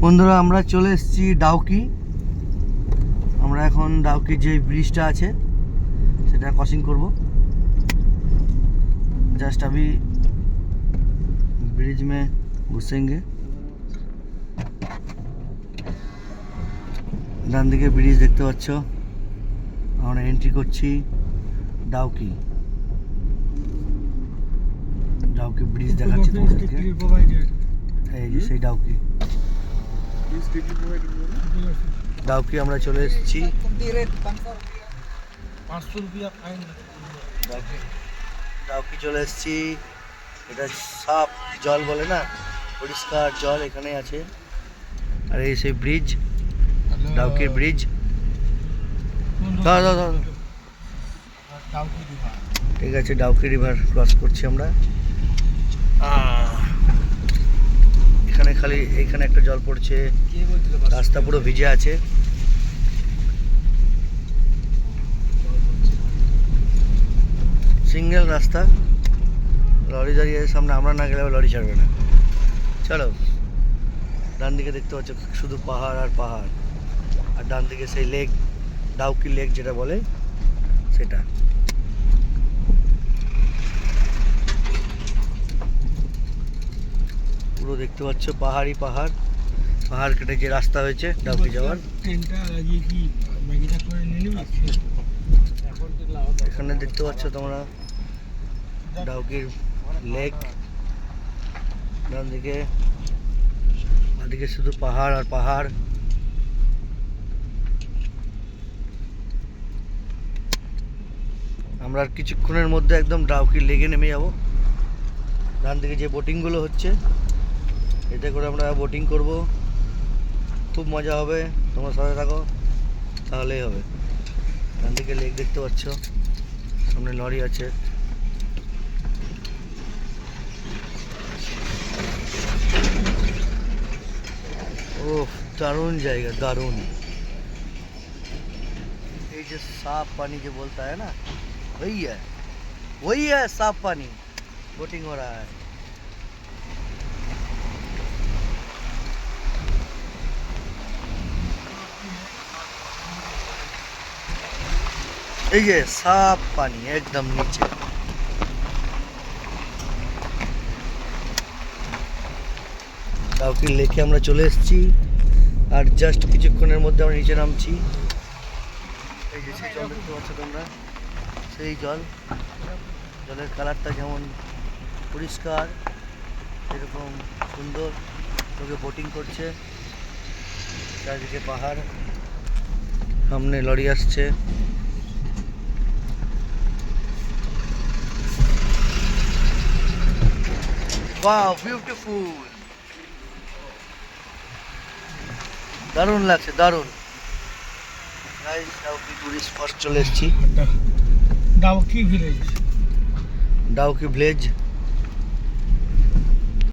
বন্ধুরা আমরা চলে এসেছি ডাউকি। আমরা এখন ডাউকি যে ব্রিজটা আছে সেটা ক্রসিং করব। जस्ट अभी ब्रिज में घुसेंगे। ডান দিকে ব্রিজ দেখতে পাচ্ছ। আমরা এন্ট্রি করছি ডাউকি। ডাউকি ব্রিজ দেখাচ্ছি তোমাদেরকে। এই যে সেই ডাউকি। ডাউকি আমরা চলে এসেছি। ডাউকি চলে এসেছি। এটা সাফ জল বলে না, পরিষ্কার জল এখানে আছে। আর এই সেই ব্রিজ, ডাউকির ব্রিজ। ঠিক আছে, ডাউকি রিভার ক্রস করছি আমরা। এখানে খালি এখানে একটা জল পড়ছে, রাস্তা পুরো ভিজে আছে। সিঙ্গেল রাস্তা, লরি দাঁড়িয়ে সামনে, আমরা না গেলে লরি ছাড়বে না। চলো, ডান দিকে দেখতে পাচ্ছ শুধু পাহাড় আর পাহাড়, আর ডান দিকে সেই লেক, ডাউকি লেক যেটা বলে সেটা। পুরো দেখতে পাচ্ছ পাহাড়ই পাহাড়, পাহাড় কেটে যে রাস্তা হয়েছে ডাউকি যাওয়ার। এখানে দেখতে পাচ্ছ তোমরা ডাউকির লেক। ডান দিকে বাদিকে শুধু পাহাড় আর পাহাড়। আমরা আর কিছুক্ষণের মধ্যে একদম ডাউকি লেকে নেমে যাব। ডান দিকে যে বোটিংগুলো হচ্ছে, এতে করে আমরা বোটিং করব। খুব মজা হবে, তোমরা সাথে থাকো তাহলেই হবে। ডান দিকে লেক দেখতে পাচ্ছ, সামনে লরি আছে। ओह दारुण जाएगा, दारुण। ये जो साफ पानी जो बोलता है ना, वही है साफ पानी। बोटिंग हो रहा है। ये साफ पानी एकदम नीचे। ডাউকি লেকে আমরা চলে এসেছি, আর জাস্ট কিছুক্ষণের মধ্যে আমরা নিচে নামছি। এই যে সেই জল দেখতে পাচ্ছ তোমরা, সেই জল। জলের কালারটা যেমন পরিষ্কার, এরকম সুন্দর। লোকে বোটিং করছে, চারিদিকে পাহাড়, সামনে লরি আসছে। ওয়াও, বিউটিফুল, দারুণ লাগছে, দারুণ। গাইস, ডাউকি টুরিস্ট স্পট চলে এসেছি। Dawki village, Dawki village.